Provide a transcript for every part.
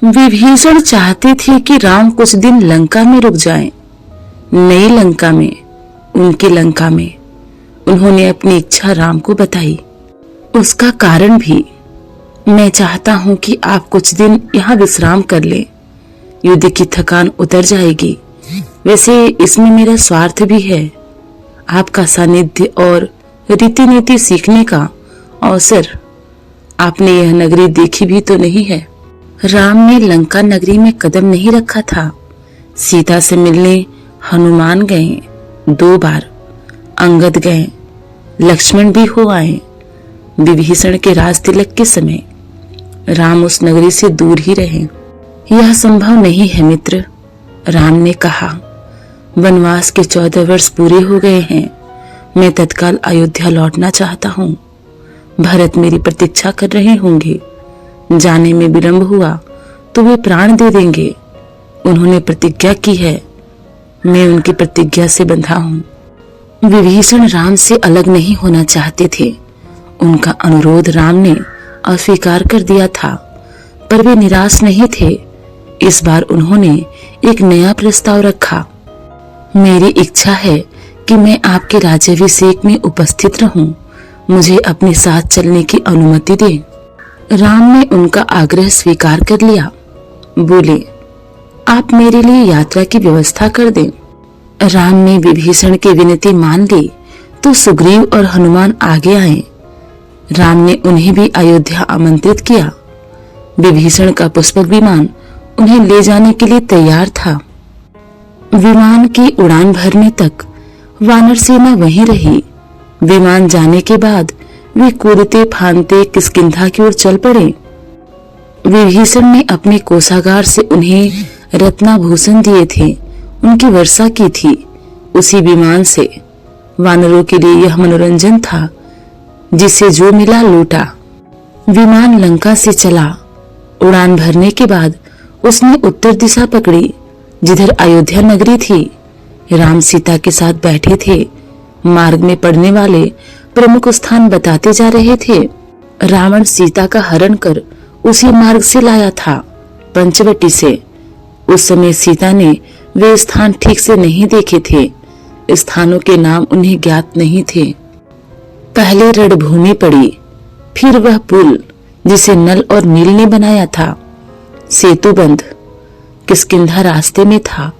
विभीषण चाहते थे कि राम कुछ दिन लंका में रुक जाएं, नई लंका में, उनकी लंका में। उन्होंने अपनी इच्छा राम को बताई। उसका कारण भी, मैं चाहता हूं कि आप कुछ दिन यहाँ विश्राम कर लें, युद्ध की थकान उतर जाएगी। वैसे इसमें मेरा स्वार्थ भी है, आपका सानिध्य और रीति नीति सीखने का अवसर। आपने यह नगरी देखी भी तो नहीं है। राम ने लंका नगरी में कदम नहीं रखा था। सीता से मिलने हनुमान गए 2 बार, अंगद गए, लक्ष्मण भी हो आए। विभीषण के राज तिलक के समय राम उस नगरी से दूर ही रहे। यह संभव नहीं है मित्र, राम ने कहा। वनवास के 14 वर्ष पूरे हो गए हैं। मैं तत्काल अयोध्या लौटना चाहता हूँ। भरत मेरी प्रतीक्षा कर रहे होंगे। जाने में विलंब हुआ तो वे प्राण दे देंगे। उन्होंने प्रतिज्ञा की है, मैं उनकी प्रतिज्ञा से बंधा हूँ। विभीषण राम से अलग नहीं होना चाहते थे। उनका अनुरोध राम ने अस्वीकार कर दिया था, पर वे निराश नहीं थे। इस बार उन्होंने एक नया प्रस्ताव रखा। मेरी इच्छा है कि मैं आपके राज्याभिषेक में उपस्थित रहूं। मुझे अपने साथ चलने की अनुमति दें। राम ने उनका आग्रह स्वीकार कर लिया। बोले, आप मेरे लिए यात्रा की व्यवस्था कर दें। राम ने विभीषण की विनती मान ली तो सुग्रीव और हनुमान आगे आए। राम ने उन्हें भी अयोध्या आमंत्रित किया। विभीषण का पुष्पक विमान उन्हें ले जाने के लिए तैयार था। विमान की उड़ान भरने तक वानर सेना वहीं रही। विमान जाने के बाद वे कूदते फांदते किष्किंधा की ओर चल पड़े। विभीषण ने अपने कोषागार से उन्हें रत्नाभूषण दिए थे, उनकी वर्षा की थी उसी विमान से। वानरों के लिए यह मनोरंजन था, जिसे जो मिला लूटा। विमान लंका से चला। उड़ान भरने के बाद उसने उत्तर दिशा पकड़ी, जिधर अयोध्या नगरी थी। राम सीता के साथ बैठे थे। मार्ग में पड़ने वाले प्रमुख स्थान बताते जा रहे थे। रावण सीता का हरण कर उसी मार्ग से लाया था, पंचवटी से। उस समय सीता ने वे स्थान ठीक से नहीं देखे थे। स्थानों के नाम उन्हें ज्ञात नहीं थे। पहले रणभूमि पड़ी, फिर वह पुल जिसे नल और नील ने बनाया था, सेतुबंध। किष्किंधा रास्ते में था।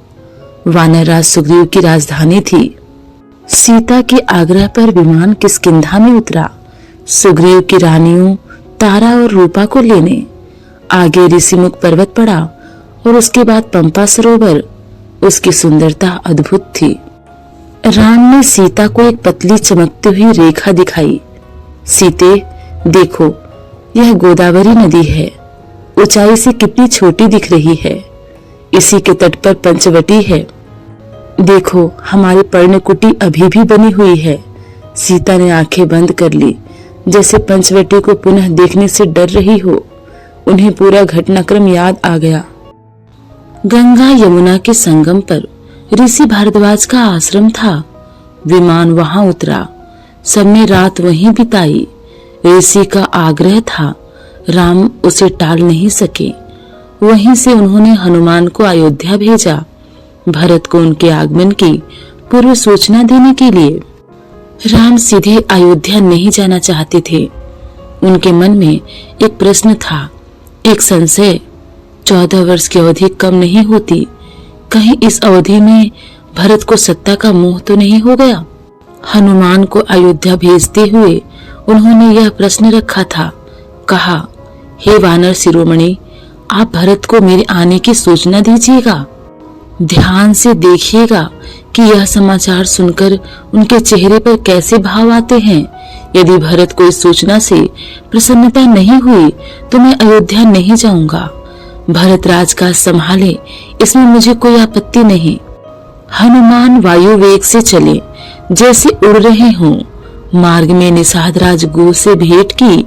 वानरराज सुग्रीव की राजधानी थी। सीता के आग्रह पर विमान किष्किंधा में उतरा, सुग्रीव की रानियों तारा और रूपा को लेने। आगे ऋषिमुख पर्वत पड़ा और उसके बाद पंपा सरोवर। उसकी सुंदरता अद्भुत थी। राम ने सीता को एक पतली चमकती हुई रेखा दिखाई। सीते, देखो, यह गोदावरी नदी है। ऊंचाई से कितनी छोटी दिख रही है। इसी के तट पर पंचवटी है। देखो, हमारी पर्णकुटी अभी भी बनी हुई है। सीता ने आंखें बंद कर ली, जैसे पंचवटी को पुनः देखने से डर रही हो। उन्हें पूरा घटनाक्रम याद आ गया। गंगा यमुना के संगम पर ऋषि भारद्वाज का आश्रम था। विमान वहां उतरा। सबने रात वहीं बिताई। ऋषि का आग्रह था, राम उसे टाल नहीं सके। वहीं से उन्होंने हनुमान को अयोध्या भेजा, भरत को उनके आगमन की पूर्व सूचना देने के लिए। राम सीधे अयोध्या नहीं जाना चाहते थे। उनके मन में एक प्रश्न था, एक संशय। 14 वर्ष की अवधि कम नहीं होती। कहीं इस अवधि में भरत को सत्ता का मोह तो नहीं हो गया। हनुमान को अयोध्या भेजते हुए उन्होंने यह प्रश्न रखा था। कहा, हे वानर शिरोमणि, आप भरत को मेरे आने की सूचना दीजिएगा। ध्यान से देखिएगा कि यह समाचार सुनकर उनके चेहरे पर कैसे भाव आते हैं। यदि भरत को इस सूचना से प्रसन्नता नहीं हुई तो मैं अयोध्या नहीं जाऊंगा। भरत राजकाज संभाले, इसमें मुझे कोई आपत्ति नहीं। हनुमान वायु वेग से चले, जैसे उड़ रहे हों। मार्ग में निषाद राज गो से भेंट की,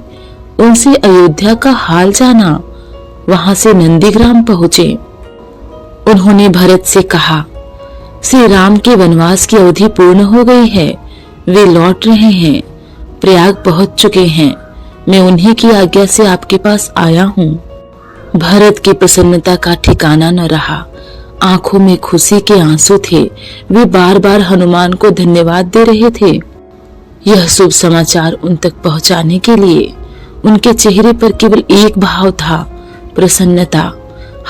उनसे अयोध्या का हाल जाना। वहां से नंदीग्राम पहुंचे। उन्होंने भरत से कहा, श्री राम के वनवास की अवधि पूर्ण हो गई है। वे लौट रहे हैं, प्रयाग पहुंच चुके हैं। मैं उन्हीं की आज्ञा से आपके पास आया हूँ। भरत की प्रसन्नता का ठिकाना न रहा। आंखों में खुशी के आंसू थे। वे बार बार हनुमान को धन्यवाद दे रहे थे। यह शुभ समाचार उन तक पहुंचाने के लिए उनके चेहरे पर केवल एक भाव था, प्रसन्नता।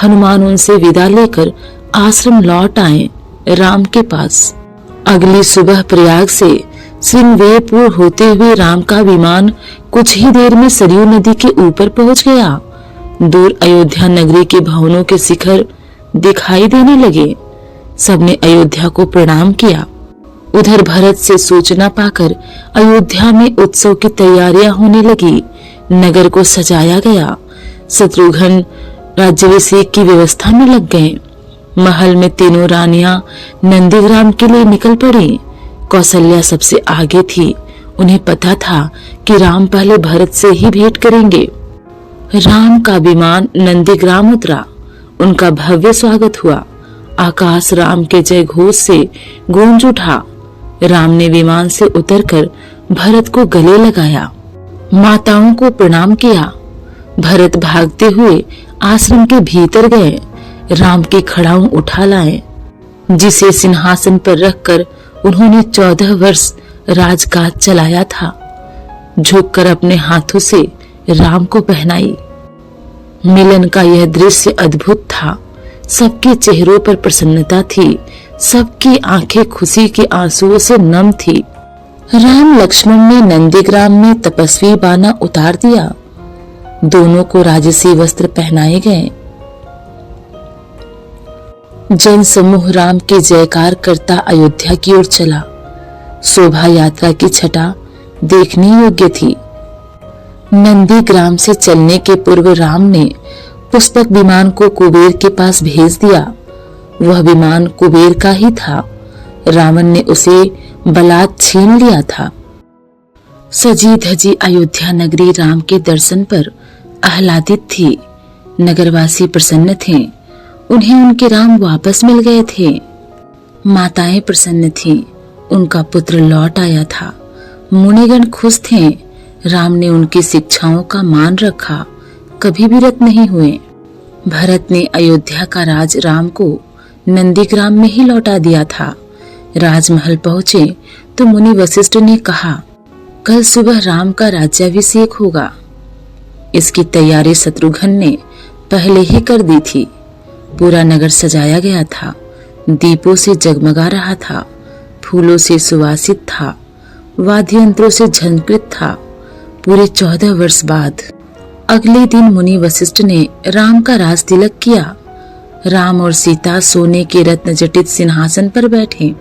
हनुमान उनसे विदा लेकर आश्रम लौट आए राम के पास। अगली सुबह प्रयाग से श्रृंगवेरपुर होते हुए राम का विमान कुछ ही देर में सरयू नदी के ऊपर पहुंच गया। दूर अयोध्या नगरी के भवनों के शिखर दिखाई देने लगे। सबने अयोध्या को प्रणाम किया। उधर भरत से सूचना पाकर अयोध्या में उत्सव की तैयारियां होने लगी। नगर को सजाया गया। शत्रुघ्न राज्याभिषेक की व्यवस्था में लग गए। महल में तीनों रानियां नंदीग्राम के लिए निकल पड़ी। कौशल्या सबसे आगे थी। उन्हें पता था कि राम पहले भरत से ही भेंट करेंगे। राम का विमान नंदीग्राम उतरा। उनका भव्य स्वागत हुआ। आकाश राम के जय घोष से गूंज उठा। राम ने विमान से उतरकर भरत को गले लगाया, माताओं को प्रणाम किया। भरत भागते हुए आश्रम के भीतर गए। राम की खड़ाऊ उठा लाए, जिसे सिंहासन पर रखकर उन्होंने 14 वर्ष राजकाज चलाया था। झुककर अपने हाथों से राम को पहनाई। मिलन का यह दृश्य अद्भुत था। सबके चेहरों पर प्रसन्नता थी। सबकी आंखें खुशी के आंसुओं से नम थी। राम लक्ष्मण ने नंदीग्राम में तपस्वी बाना उतार दिया। दोनों को राजसी वस्त्र पहनाए गए। जन समूह राम के जयकार करता अयोध्या की ओर चला। शोभा यात्रा की छटा देखने योग्य थी। नंदीग्राम से चलने के पूर्व राम ने पुष्पक विमान को कुबेर के पास भेज दिया। वह विमान कुबेर का ही था। रावण ने उसे बलात् छीन लिया था। सजी धजी अयोध्या नगरी राम के दर्शन पर आह्लादित थी। नगरवासी प्रसन्न थे। उन्हें उनके राम वापस मिल गए थे। माताएं प्रसन्न थीं। उनका पुत्र लौट आया था। मुनिगण खुश थे। राम ने उनकी शिक्षाओं का मान रखा, कभी विरत नहीं हुए। भरत ने अयोध्या का राज राम को नंदीग्राम में ही लौटा दिया था। राजमहल पहुंचे तो मुनि वशिष्ठ ने कहा, कल सुबह राम का राज्याभिषेक होगा। इसकी तैयारी शत्रुघ्न ने पहले ही कर दी थी। पूरा नगर सजाया गया था। दीपों से जगमगा रहा था। फूलों से सुवासित था। वाद्य यंत्रों से झंकृत था। पूरे 14 वर्ष बाद अगले दिन मुनि वशिष्ठ ने राम का राज तिलक किया। राम और सीता सोने के रत्न जटित सिंहासन पर बैठे।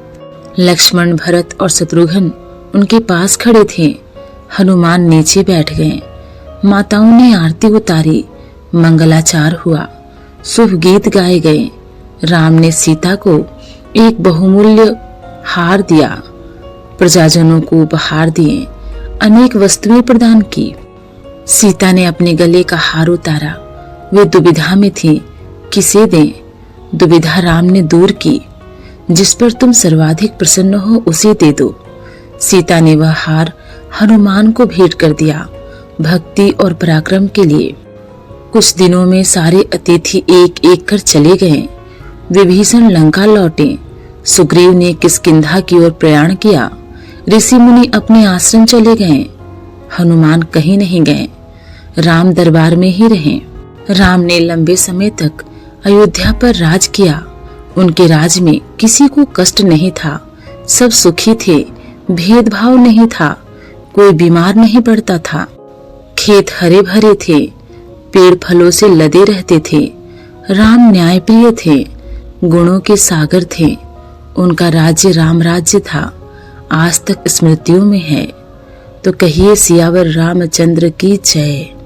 लक्ष्मण, भरत और शत्रुघ्न उनके पास खड़े थे। हनुमान नीचे बैठ गए। माताओं ने आरती उतारी। मंगलाचार हुआ। शुभ गीत गाए गए। राम ने सीता को एक बहुमूल्य हार दिया। प्रजाजनों को उपहार दिए। अनेक वस्तुएं प्रदान की। सीता ने अपने गले का हार उतारा। वे दुविधा में थी, किसे दें। दुविधा राम ने दूर की। जिस पर तुम सर्वाधिक प्रसन्न हो उसे दे दो। सीता ने वह हार हनुमान को भेंट कर दिया, भक्ति और पराक्रम के लिए। कुछ दिनों में सारे अतिथि एक एक कर चले गए। विभीषण लंका लौटे। सुग्रीव ने किष्किंधा की ओर प्रयाण किया। ऋषि मुनि अपने आश्रम चले गए। हनुमान कहीं नहीं गए। राम दरबार में ही रहे। राम ने लंबे समय तक अयोध्या पर राज किया। उनके राज में किसी को कष्ट नहीं था। सब सुखी थे। भेदभाव नहीं था। कोई बीमार नहीं पड़ता था। खेत हरे भरे थे। पेड़ फलों से लदे रहते थे। राम न्यायप्रिय थे। गुणों के सागर थे। उनका राज्य राम राज्य था। आज तक स्मृतियों में है। तो कहिए सियावर रामचंद्र की जय।